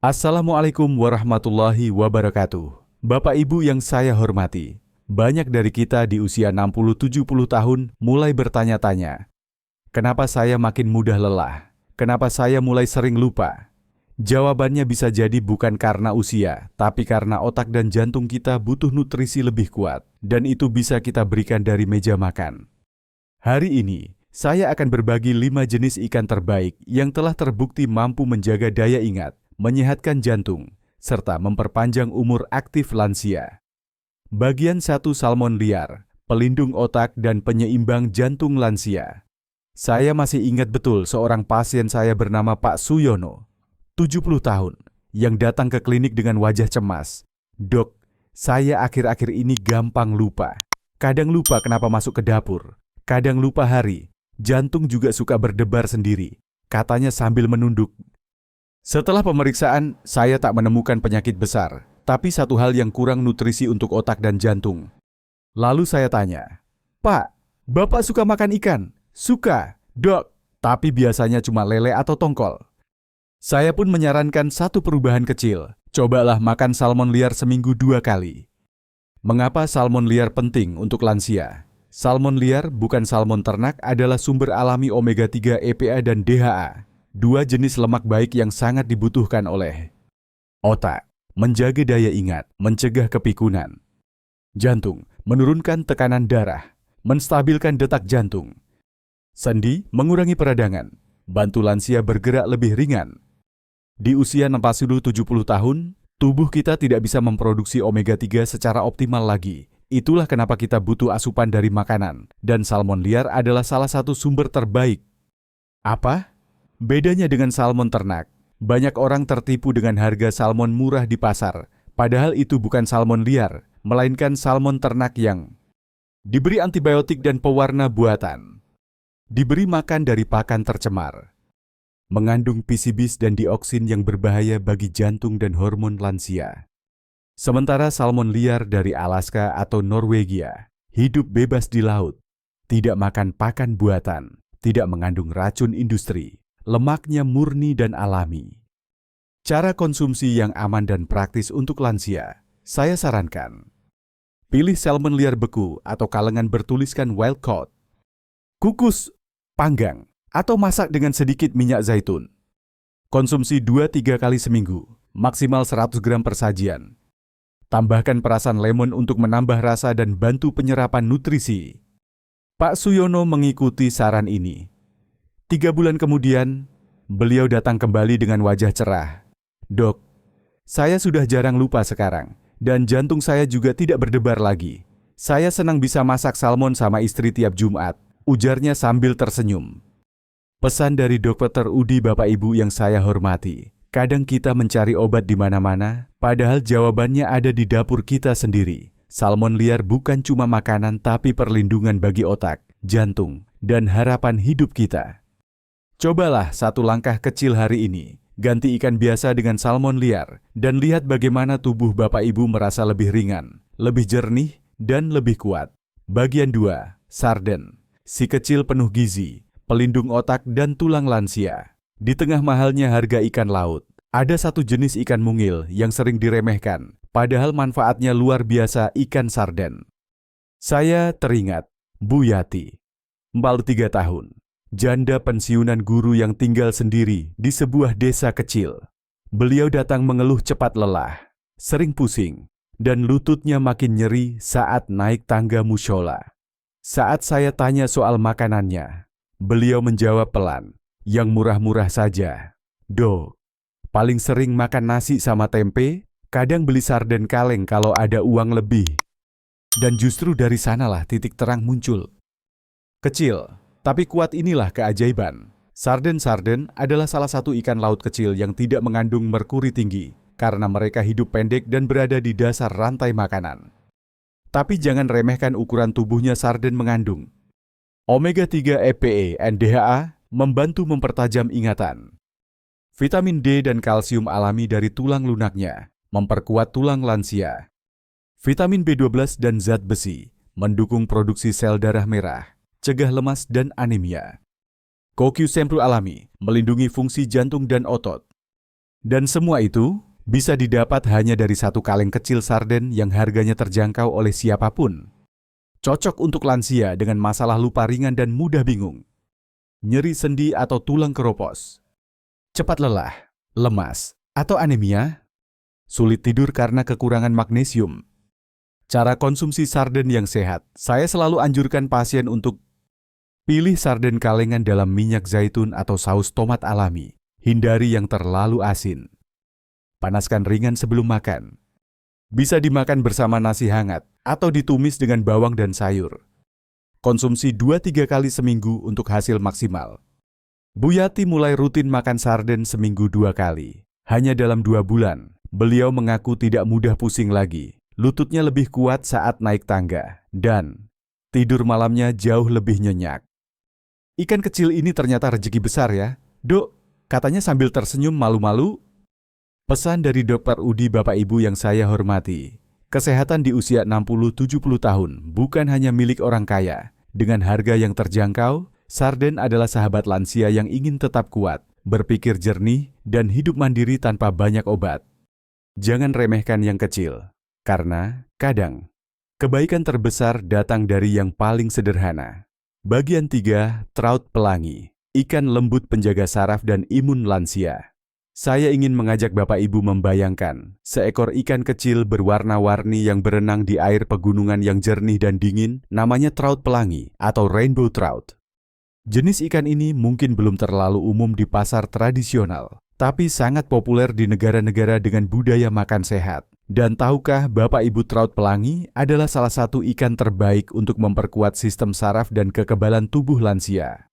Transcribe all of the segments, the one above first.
Assalamualaikum warahmatullahi wabarakatuh. Bapak Ibu yang saya hormati, banyak dari kita di usia 60-70 tahun mulai bertanya-tanya, kenapa saya makin mudah lelah? Kenapa saya mulai sering lupa? Jawabannya bisa jadi bukan karena usia, tapi karena otak dan jantung kita butuh nutrisi lebih kuat, dan itu bisa kita berikan dari meja makan. Hari ini, saya akan berbagi 5 jenis ikan terbaik yang telah terbukti mampu menjaga daya ingat, menyehatkan jantung, serta memperpanjang umur aktif lansia. Bagian 1, salmon liar, pelindung otak dan penyeimbang jantung lansia. Saya masih ingat betul seorang pasien saya bernama Pak Suyono, 70 tahun, yang datang ke klinik dengan wajah cemas. "Dok, saya akhir-akhir ini gampang lupa. Kadang lupa kenapa masuk ke dapur, kadang lupa hari, jantung juga suka berdebar sendiri," katanya sambil menunduk. Setelah pemeriksaan, saya tak menemukan penyakit besar, tapi satu hal yang kurang nutrisi untuk otak dan jantung. Lalu saya tanya, "Pak, Bapak suka makan ikan?" "Suka, Dok, tapi biasanya cuma lele atau tongkol." Saya pun menyarankan satu perubahan kecil, cobalah makan salmon liar seminggu 2 kali. Mengapa salmon liar penting untuk lansia? Salmon liar, bukan salmon ternak, adalah sumber alami omega 3 EPA dan DHA. 2 jenis lemak baik yang sangat dibutuhkan oleh otak, menjaga daya ingat, mencegah kepikunan. Jantung, menurunkan tekanan darah, menstabilkan detak jantung. Sendi, mengurangi peradangan, bantu lansia bergerak lebih ringan. Di usia 60-70 tahun, tubuh kita tidak bisa memproduksi omega 3 secara optimal lagi. Itulah kenapa kita butuh asupan dari makanan, dan salmon liar adalah salah satu sumber terbaik. Apa? Bedanya dengan salmon ternak, banyak orang tertipu dengan harga salmon murah di pasar, padahal itu bukan salmon liar, melainkan salmon ternak yang diberi antibiotik dan pewarna buatan, diberi makan dari pakan tercemar, mengandung PCBs dan dioksin yang berbahaya bagi jantung dan hormon lansia. Sementara salmon liar dari Alaska atau Norwegia hidup bebas di laut, tidak makan pakan buatan, tidak mengandung racun industri. Lemaknya murni dan alami. Cara konsumsi yang aman dan praktis untuk lansia, saya sarankan. Pilih salmon liar beku atau kalengan bertuliskan wild caught. Kukus, panggang, atau masak dengan sedikit minyak zaitun. Konsumsi 2-3 kali seminggu, maksimal 100 gram per sajian. Tambahkan perasan lemon untuk menambah rasa dan bantu penyerapan nutrisi. Pak Suyono mengikuti saran ini. 3 bulan kemudian, beliau datang kembali dengan wajah cerah. "Dok, saya sudah jarang lupa sekarang, dan jantung saya juga tidak berdebar lagi. Saya senang bisa masak salmon sama istri tiap Jumat," ujarnya sambil tersenyum. Pesan dari Dr. Udi, Bapak Ibu yang saya hormati. Kadang kita mencari obat di mana-mana, padahal jawabannya ada di dapur kita sendiri. Salmon liar bukan cuma makanan, tapi perlindungan bagi otak, jantung, dan harapan hidup kita. Cobalah satu langkah kecil hari ini, ganti ikan biasa dengan salmon liar, dan lihat bagaimana tubuh Bapak Ibu merasa lebih ringan, lebih jernih, dan lebih kuat. Bagian 2, sarden, si kecil penuh gizi, pelindung otak dan tulang lansia. Di tengah mahalnya harga ikan laut, ada satu jenis ikan mungil yang sering diremehkan, padahal manfaatnya luar biasa, ikan sarden. Saya teringat Bu Yati, 43 tahun. Janda pensiunan guru yang tinggal sendiri di sebuah desa kecil. Beliau datang mengeluh cepat lelah, sering pusing, dan lututnya makin nyeri saat naik tangga mushola. Saat saya tanya soal makanannya, beliau menjawab pelan, "Yang murah-murah saja, Dok. Paling sering makan nasi sama tempe, kadang beli sarden kaleng kalau ada uang lebih." Dan justru dari sanalah titik terang muncul. Kecil, tapi kuat, inilah keajaiban. Sarden adalah salah satu ikan laut kecil yang tidak mengandung merkuri tinggi karena mereka hidup pendek dan berada di dasar rantai makanan. Tapi jangan remehkan ukuran tubuhnya. Sarden mengandung omega 3 EPA dan DHA, membantu mempertajam ingatan. Vitamin D dan kalsium alami dari tulang lunaknya, memperkuat tulang lansia. Vitamin B12 dan zat besi, mendukung produksi sel darah merah, cegah lemas dan anemia. CoQ10 alami, melindungi fungsi jantung dan otot. Dan semua itu bisa didapat hanya dari satu kaleng kecil sarden yang harganya terjangkau oleh siapapun. Cocok untuk lansia dengan masalah lupa ringan dan mudah bingung, nyeri sendi atau tulang keropos, cepat lelah, lemas, atau anemia, sulit tidur karena kekurangan magnesium. Cara konsumsi sarden yang sehat, saya selalu anjurkan pasien untuk pilih sarden kalengan dalam minyak zaitun atau saus tomat alami. Hindari yang terlalu asin. Panaskan ringan sebelum makan. Bisa dimakan bersama nasi hangat atau ditumis dengan bawang dan sayur. Konsumsi 2-3 kali seminggu untuk hasil maksimal. Bu Yati mulai rutin makan sarden seminggu 2 kali. Hanya dalam 2 bulan, beliau mengaku tidak mudah pusing lagi. Lututnya lebih kuat saat naik tangga, dan tidur malamnya jauh lebih nyenyak. Ikan kecil ini ternyata rezeki besar ya, Dok, katanya sambil tersenyum malu-malu. Pesan dari Dr. Udi Bapak Ibu yang saya hormati. Kesehatan di usia 60-70 tahun bukan hanya milik orang kaya. Dengan harga yang terjangkau, sarden adalah sahabat lansia yang ingin tetap kuat, berpikir jernih, dan hidup mandiri tanpa banyak obat. Jangan remehkan yang kecil. Karena, kadang, kebaikan terbesar datang dari yang paling sederhana. Bagian 3, Trout Pelangi, ikan lembut penjaga saraf dan imun lansia. Saya ingin mengajak Bapak Ibu membayangkan seekor ikan kecil berwarna-warni yang berenang di air pegunungan yang jernih dan dingin, namanya trout pelangi atau rainbow trout. Jenis ikan ini mungkin belum terlalu umum di pasar tradisional, tapi sangat populer di negara-negara dengan budaya makan sehat. Dan tahukah Bapak Ibu trout pelangi adalah salah satu ikan terbaik untuk memperkuat sistem saraf dan kekebalan tubuh lansia.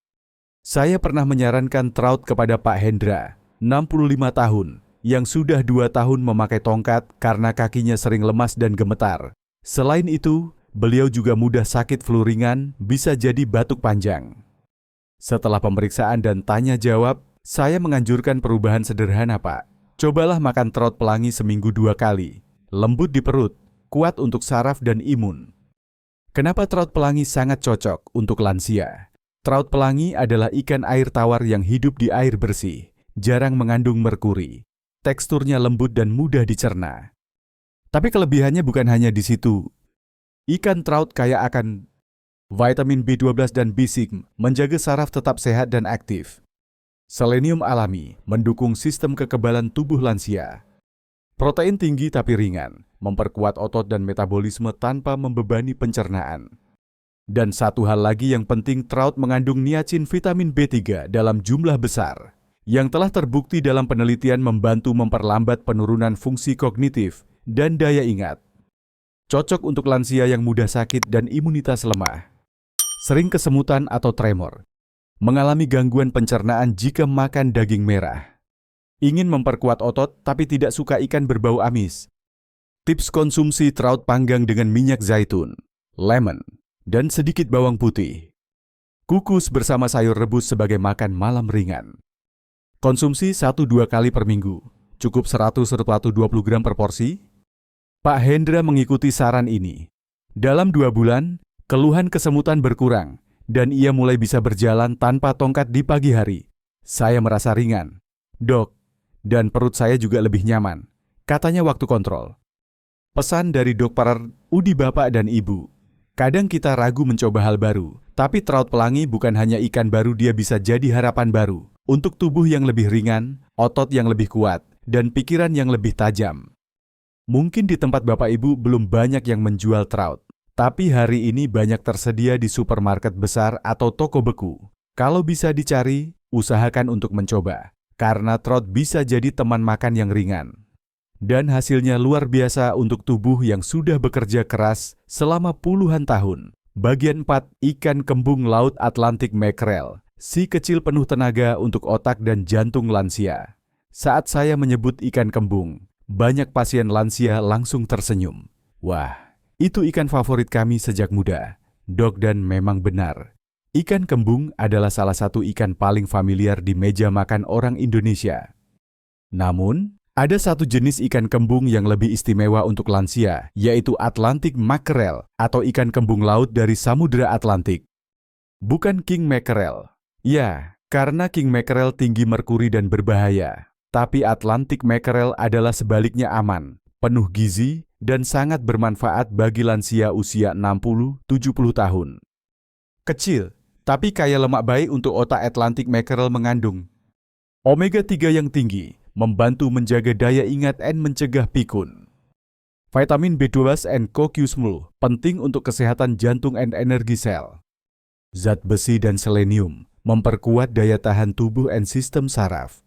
Saya pernah menyarankan trout kepada Pak Hendra, 65 tahun, yang sudah 2 tahun memakai tongkat karena kakinya sering lemas dan gemetar. Selain itu, beliau juga mudah sakit flu ringan, bisa jadi batuk panjang. Setelah pemeriksaan dan tanya jawab, saya menganjurkan perubahan sederhana, Pak. Cobalah makan trout pelangi seminggu 2 kali. Lembut di perut, kuat untuk saraf dan imun. Kenapa trout pelangi sangat cocok untuk lansia? Trout pelangi adalah ikan air tawar yang hidup di air bersih, jarang mengandung merkuri. Teksturnya lembut dan mudah dicerna. Tapi kelebihannya bukan hanya di situ. Ikan trout kaya akan vitamin B12 dan B6, menjaga saraf tetap sehat dan aktif. Selenium alami, mendukung sistem kekebalan tubuh lansia. Protein tinggi tapi ringan, memperkuat otot dan metabolisme tanpa membebani pencernaan. Dan satu hal lagi yang penting, trout mengandung niacin vitamin B3 dalam jumlah besar, yang telah terbukti dalam penelitian membantu memperlambat penurunan fungsi kognitif dan daya ingat. Cocok untuk lansia yang mudah sakit dan imunitas lemah. Sering kesemutan atau tremor. Mengalami gangguan pencernaan jika makan daging merah. Ingin memperkuat otot tapi tidak suka ikan berbau amis. Tips konsumsi trout panggang dengan minyak zaitun, lemon, dan sedikit bawang putih. Kukus bersama sayur rebus sebagai makan malam ringan. Konsumsi 1-2 kali per minggu, cukup 100-120 gram per porsi. Pak Hendra mengikuti saran ini. Dalam 2 bulan, keluhan kesemutan berkurang, dan ia mulai bisa berjalan tanpa tongkat di pagi hari. Saya merasa ringan, Dok, dan perut saya juga lebih nyaman, katanya waktu kontrol. Pesan dari Dr. Udi Bapak dan Ibu. Kadang kita ragu mencoba hal baru, tapi trout pelangi bukan hanya ikan baru, dia bisa jadi harapan baru untuk tubuh yang lebih ringan, otot yang lebih kuat, dan pikiran yang lebih tajam. Mungkin di tempat Bapak Ibu belum banyak yang menjual trout, tapi hari ini banyak tersedia di supermarket besar atau toko beku. Kalau bisa dicari, usahakan untuk mencoba. Karena trout bisa jadi teman makan yang ringan. Dan hasilnya luar biasa untuk tubuh yang sudah bekerja keras selama puluhan tahun. Bagian 4, ikan kembung laut Atlantik mackerel. Si kecil penuh tenaga untuk otak dan jantung lansia. Saat saya menyebut ikan kembung, banyak pasien lansia langsung tersenyum. Wah, itu ikan favorit kami sejak muda. Dok, dan memang benar. Ikan kembung adalah salah satu ikan paling familiar di meja makan orang Indonesia. Namun, ada satu jenis ikan kembung yang lebih istimewa untuk lansia, yaitu Atlantic mackerel atau ikan kembung laut dari Samudra Atlantik. Bukan king mackerel. Ya, karena king mackerel tinggi merkuri dan berbahaya. Tapi Atlantic Mackerel adalah sebaliknya aman, penuh gizi, dan sangat bermanfaat bagi lansia usia 60-70 tahun. Kecil, tapi kaya lemak baik untuk otak. Atlantic Mackerel mengandung omega 3 yang tinggi, membantu menjaga daya ingat dan mencegah pikun. Vitamin B12 dan CoQ10 penting untuk kesehatan jantung dan energi sel. Zat besi dan selenium memperkuat daya tahan tubuh dan sistem saraf.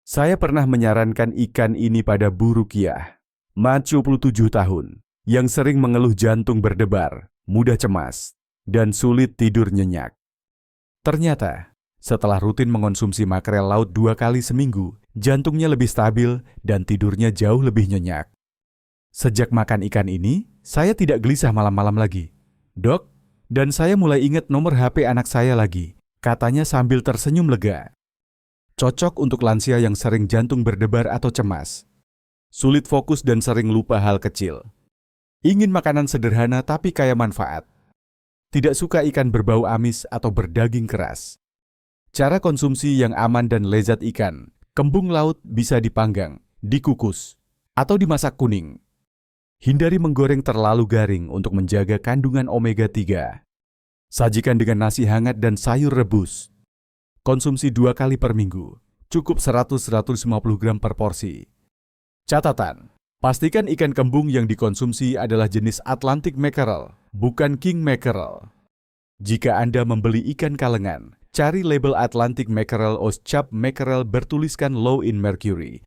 Saya pernah menyarankan ikan ini pada Bu Rukiah, 47 tahun, yang sering mengeluh jantung berdebar, mudah cemas, dan sulit tidur nyenyak. Ternyata, setelah rutin mengonsumsi makrel laut 2 kali seminggu, jantungnya lebih stabil dan tidurnya jauh lebih nyenyak. Sejak makan ikan ini, saya tidak gelisah malam-malam lagi. Dok, dan saya mulai ingat nomor HP anak saya lagi, katanya sambil tersenyum lega. Cocok untuk lansia yang sering jantung berdebar atau cemas. Sulit fokus dan sering lupa hal kecil. Ingin makanan sederhana tapi kaya manfaat. Tidak suka ikan berbau amis atau berdaging keras. Cara konsumsi yang aman dan lezat ikan, kembung laut bisa dipanggang, dikukus, atau dimasak kuning. Hindari menggoreng terlalu garing untuk menjaga kandungan omega 3. Sajikan dengan nasi hangat dan sayur rebus. Konsumsi 2 kali per minggu, cukup 100-150 gram per porsi. Catatan, pastikan ikan kembung yang dikonsumsi adalah jenis Atlantic Mackerel, bukan King Mackerel. Jika Anda membeli ikan kalengan, cari label Atlantic Mackerel atau cap mackerel bertuliskan low in mercury.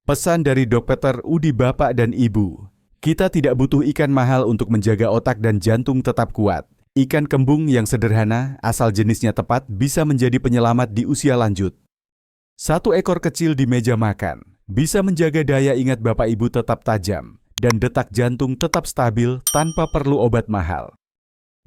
Pesan dari Dr. Udi Bapak dan Ibu. Kita tidak butuh ikan mahal untuk menjaga otak dan jantung tetap kuat. Ikan kembung yang sederhana, asal jenisnya tepat, bisa menjadi penyelamat di usia lanjut. 1 ekor kecil di meja makan, bisa menjaga daya ingat Bapak Ibu tetap tajam, dan detak jantung tetap stabil tanpa perlu obat mahal.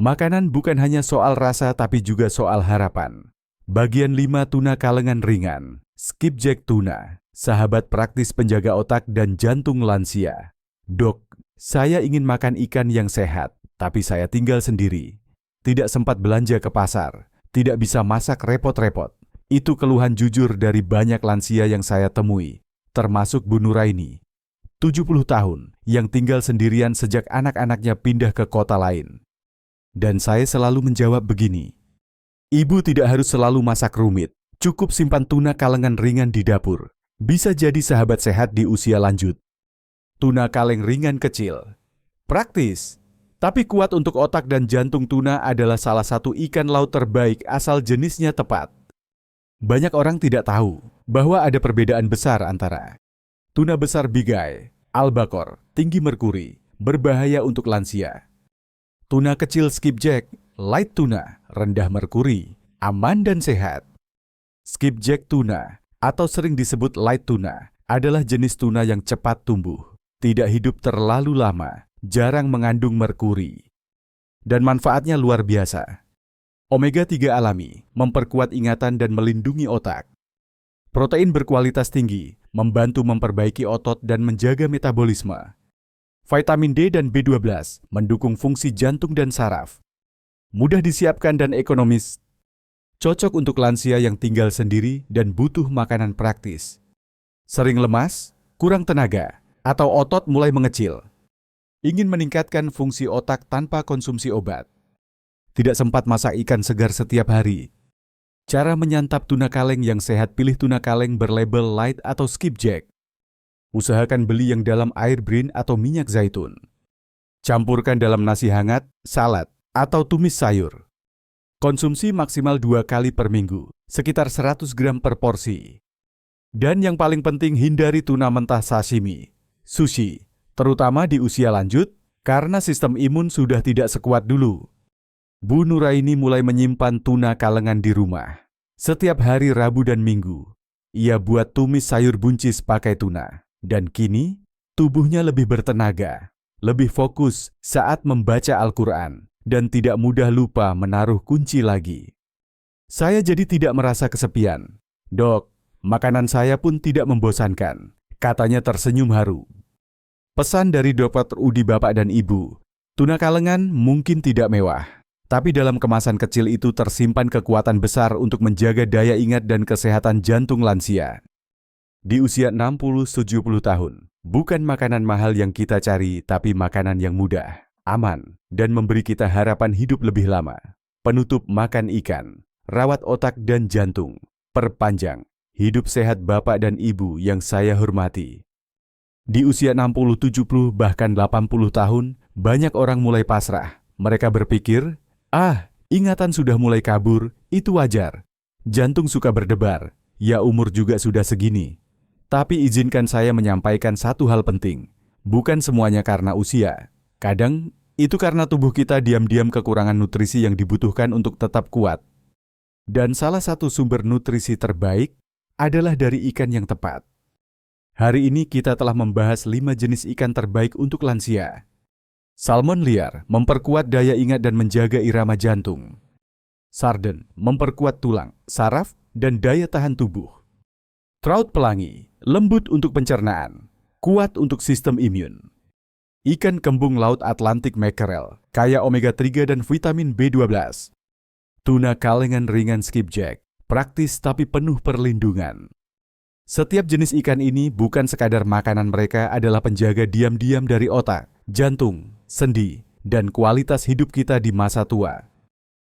Makanan bukan hanya soal rasa tapi juga soal harapan. Bagian 5 tuna kalengan ringan, skipjack tuna, sahabat praktis penjaga otak dan jantung lansia. Dok, saya ingin makan ikan yang sehat, tapi saya tinggal sendiri. Tidak sempat belanja ke pasar, tidak bisa masak repot-repot. Itu keluhan jujur dari banyak lansia yang saya temui, termasuk Bu Nuraini, 70 tahun, yang tinggal sendirian sejak anak-anaknya pindah ke kota lain. Dan saya selalu menjawab begini, Ibu tidak harus selalu masak rumit, cukup simpan tuna kalengan ringan di dapur. Bisa jadi sahabat sehat di usia lanjut. Tuna kaleng ringan kecil, praktis, tapi kuat untuk otak dan jantung. Tuna adalah salah satu ikan laut terbaik asal jenisnya tepat. Banyak orang tidak tahu bahwa ada perbedaan besar antara tuna besar bigai, albacore, tinggi merkuri, berbahaya untuk lansia. Tuna kecil skipjack, light tuna, rendah merkuri, aman dan sehat. Skipjack tuna, atau sering disebut light tuna, adalah jenis tuna yang cepat tumbuh. Tidak hidup terlalu lama, jarang mengandung merkuri. Dan manfaatnya luar biasa. Omega 3 alami, memperkuat ingatan dan melindungi otak. Protein berkualitas tinggi, membantu memperbaiki otot dan menjaga metabolisme. Vitamin D dan B12, mendukung fungsi jantung dan saraf. Mudah disiapkan dan ekonomis. Cocok untuk lansia yang tinggal sendiri dan butuh makanan praktis. Sering lemas, kurang tenaga, atau otot mulai mengecil. Ingin meningkatkan fungsi otak tanpa konsumsi obat. Tidak sempat masak ikan segar setiap hari. Cara menyantap tuna kaleng yang sehat, pilih tuna kaleng berlabel light atau skipjack. Usahakan beli yang dalam air brin atau minyak zaitun. Campurkan dalam nasi hangat, salad, atau tumis sayur. Konsumsi maksimal 2 kali per minggu, sekitar 100 gram per porsi. Dan yang paling penting, hindari tuna mentah sashimi, sushi, terutama di usia lanjut, karena sistem imun sudah tidak sekuat dulu. Bu Nuraini mulai menyimpan tuna kalengan di rumah. Setiap hari Rabu dan Minggu, ia buat tumis sayur buncis pakai tuna. Dan kini, tubuhnya lebih bertenaga, lebih fokus saat membaca Al-Quran, dan tidak mudah lupa menaruh kunci lagi. Saya jadi tidak merasa kesepian. Dok, makanan saya pun tidak membosankan, katanya tersenyum haru. Pesan dari Dr. Udi Bapak dan Ibu, tuna kalengan mungkin tidak mewah, tapi dalam kemasan kecil itu tersimpan kekuatan besar untuk menjaga daya ingat dan kesehatan jantung lansia. Di usia 60-70 tahun, bukan makanan mahal yang kita cari, tapi makanan yang mudah, aman, dan memberi kita harapan hidup lebih lama. Penutup makan ikan, rawat otak dan jantung, perpanjang hidup sehat Bapak dan Ibu yang saya hormati. Di usia 60, 70, bahkan 80 tahun, banyak orang mulai pasrah. Mereka berpikir, ingatan sudah mulai kabur, itu wajar. Jantung suka berdebar, ya umur juga sudah segini. Tapi izinkan saya menyampaikan satu hal penting. Bukan semuanya karena usia. Kadang, itu karena tubuh kita diam-diam kekurangan nutrisi yang dibutuhkan untuk tetap kuat. Dan salah satu sumber nutrisi terbaik adalah dari ikan yang tepat. Hari ini kita telah membahas 5 jenis ikan terbaik untuk lansia. Salmon liar memperkuat daya ingat dan menjaga irama jantung. Sarden memperkuat tulang, saraf, dan daya tahan tubuh. Trout pelangi lembut untuk pencernaan, kuat untuk sistem imun. Ikan kembung laut Atlantik mackerel kaya omega 3 dan vitamin B12. Tuna kalengan ringan skipjack praktis tapi penuh perlindungan. Setiap jenis ikan ini bukan sekadar makanan, mereka adalah penjaga diam-diam dari otak, jantung, sendi, dan kualitas hidup kita di masa tua.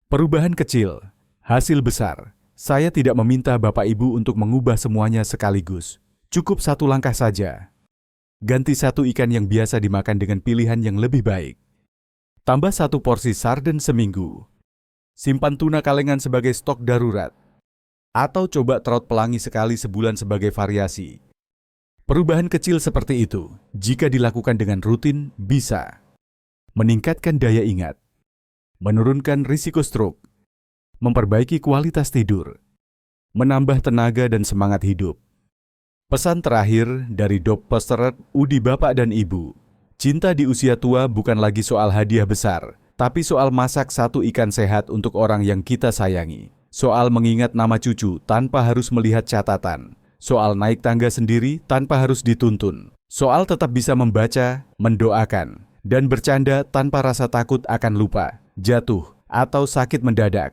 Perubahan kecil, hasil besar. Saya tidak meminta Bapak Ibu untuk mengubah semuanya sekaligus. Cukup satu langkah saja. Ganti satu ikan yang biasa dimakan dengan pilihan yang lebih baik. Tambah 1 porsi sarden seminggu. Simpan tuna kalengan sebagai stok darurat. Atau coba trout pelangi sekali sebulan sebagai variasi. Perubahan kecil seperti itu, jika dilakukan dengan rutin, bisa meningkatkan daya ingat, menurunkan risiko stroke, memperbaiki kualitas tidur, menambah tenaga dan semangat hidup. Pesan terakhir dari Dr. Udi Bapak dan Ibu, cinta di usia tua bukan lagi soal hadiah besar, tapi soal masak satu ikan sehat untuk orang yang kita sayangi. Soal mengingat nama cucu tanpa harus melihat catatan. Soal naik tangga sendiri tanpa harus dituntun. Soal tetap bisa membaca, mendoakan, dan bercanda tanpa rasa takut akan lupa, jatuh, atau sakit mendadak.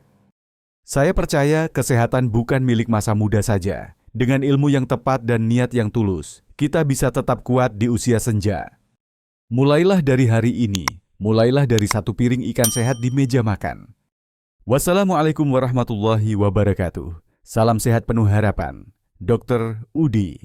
Saya percaya kesehatan bukan milik masa muda saja. Dengan ilmu yang tepat dan niat yang tulus, kita bisa tetap kuat di usia senja. Mulailah dari hari ini, mulailah dari 1 piring ikan sehat di meja makan. Wassalamualaikum warahmatullahi wabarakatuh. Salam sehat penuh harapan. Dr. Udi.